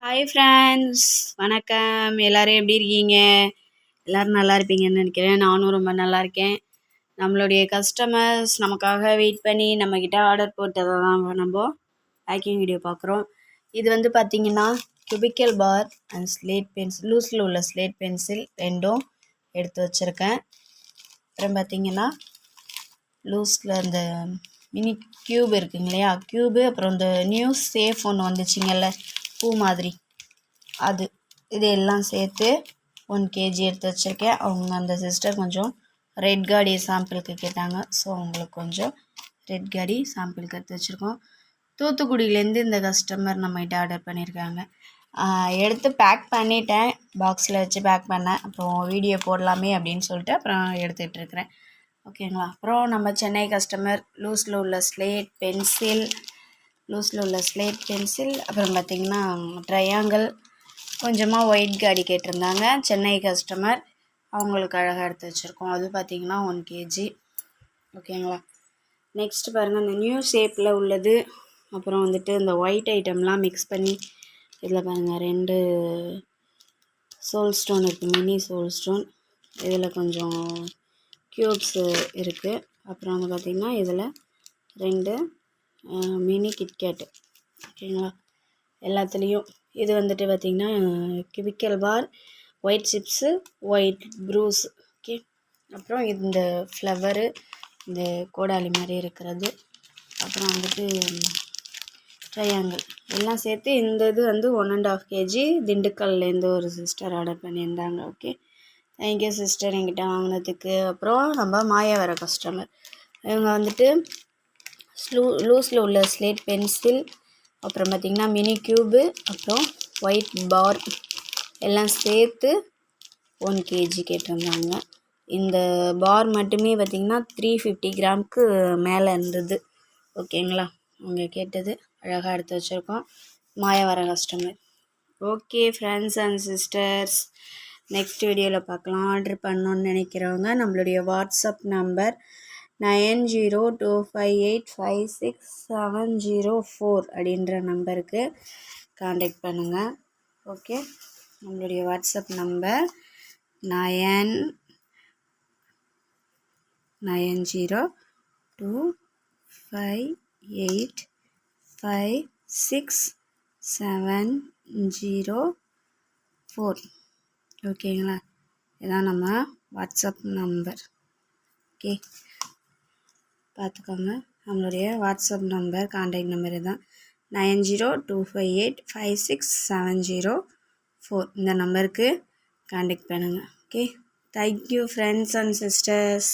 Hi friends, வணக்கம். எல்லோரும் எப்படி இருக்கீங்க? எல்லோரும் நல்லா இருப்பீங்கன்னு நினைக்கிறேன். நானும் ரொம்ப நல்லா இருக்கேன். நம்மளுடைய கஸ்டமர்ஸ் நமக்காக வெயிட் பண்ணி நம்மக்கிட்ட ஆர்டர் போட்டதை தான் நம்ம பேக்கிங் வீடியோ பார்க்குறோம். இது வந்து பார்த்திங்கன்னா cubical bar and slate pencil, லூஸில் உள்ள ஸ்லேட் பென்சில் ரெண்டும் எடுத்து வச்சுருக்கேன். அப்புறம் பார்த்திங்கன்னா லூஸில் அந்த மினி க்யூப் இருக்குங்க இல்லையா, க்யூபு, அப்புறம் இந்த நியூ சேஃப் ஒன்று வந்துச்சுங்கல்ல பூ மாதிரி, அது இது எல்லாம் சேர்த்து 1 kg எடுத்து வச்சுருக்கேன். அவங்க அந்த சிஸ்டர் கொஞ்சம் ரெட் காடி சாம்பிளுக்கு கேட்டாங்க. ஸோ அவங்களுக்கு கொஞ்சம் ரெட் காடி சாம்பிளுக்கு எடுத்து வச்சுருக்கோம். தூத்துக்குடியிலேருந்து இந்த கஸ்டமர் நம்மகிட்ட ஆர்டர் பண்ணியிருக்காங்க. எடுத்து பேக் பண்ணிட்டேன், பாக்ஸில் வச்சு பேக் பண்ணேன். அப்புறம் வீடியோ போடலாமே அப்படின்னு சொல்லிட்டு அப்புறம் எடுத்துகிட்டு இருக்கிறேன். ஓகேங்களா. அப்புறம் நம்ம சென்னை கஸ்டமர் லூஸில் உள்ள ஸ்லேட் பென்சில், அப்புறம் பார்த்திங்கன்னா ட்ரையாங்கிள், கொஞ்சமாக ஒயிட் காடி கேட்டிருந்தாங்க சென்னை கஸ்டமர். அவங்களுக்கு அழகாக எடுத்து வச்சுருக்கோம். அது பார்த்திங்கன்னா 1 kg. ஓகேங்களா. நெக்ஸ்ட்டு பாருங்கள், இந்த நியூ ஷேப்பில் உள்ளது. அப்புறம் வந்துட்டு இந்த ஒயிட் ஐட்டம்லாம் மிக்ஸ் பண்ணி இதில் பாருங்கள் 2 சோல் ஸ்டோன் இருக்குது, மினி சோல் ஸ்டோன். இதில் கொஞ்சம் க்யூப்ஸு இருக்குது. அப்புறம் வந்து பார்த்திங்கன்னா இதில் 2 மினி கிட்கேட்டு. ஓகேங்களா. எல்லாத்துலேயும் இது வந்துட்டு பார்த்திங்கன்னா cubical bar, white chips, white ப்ரூஸ். ஓகே. அப்புறம் இந்த ஃப்ளவரு, இந்த கோடாலி மாதிரி இருக்கிறது, அப்புறம் வந்துட்டு ட்ரையாங்கிள் எல்லாம் சேர்த்து இந்த இது வந்து 1.5 kg திண்டுக்கல்லேருந்து ஒரு சிஸ்டர் ஆர்டர் பண்ணியிருந்தாங்க. ஓகே, தேங்க்யூ சிஸ்டர் என்கிட்ட வாங்கினதுக்கு. அப்புறம் நம்ம மாயாவர கஸ்டமர், இவங்க வந்துட்டு லூஸில் உள்ள ஸ்லேட் பென்சில், அப்புறம் பார்த்திங்கன்னா மினி க்யூபு, அப்புறம் ஒயிட் பார் எல்லாம் சேர்த்து 1 kg கேட்டிருந்தாங்க. இந்த பார் மட்டுமே பார்த்திங்கன்னா 350 கிராமுக்கு மேலே இருந்தது. ஓகேங்களா. அவங்க கேட்டது அழகாக எடுத்து வச்சுருக்கோம். மாயாவர customer. Okay friends and sisters, next வீடியோவில் பார்க்கலாம். ஆர்டர் பண்ணணுன்னு நினைக்கிறவங்க நம்மளுடைய வாட்ஸ்அப் நம்பர் 9025856704 அப்படின்ற நம்பருக்கு காண்டாக்ட் பண்ணுங்கள். ஓகே, நம்மளுடைய வாட்ஸ்அப் நம்பர் 9025856704. ஓகேங்களா. இதுதான் நம்ம வாட்ஸ்அப் நம்பர். ஓகே, பார்த்துக்கோங்க. நம்மளுடைய வாட்ஸ்அப் நம்பர், காண்டாக்ட் நம்பர் தான் 9025856704. இந்த நம்பருக்கு காண்டாக்ட் பண்ணுங்கள். Okay, thank you friends and sisters.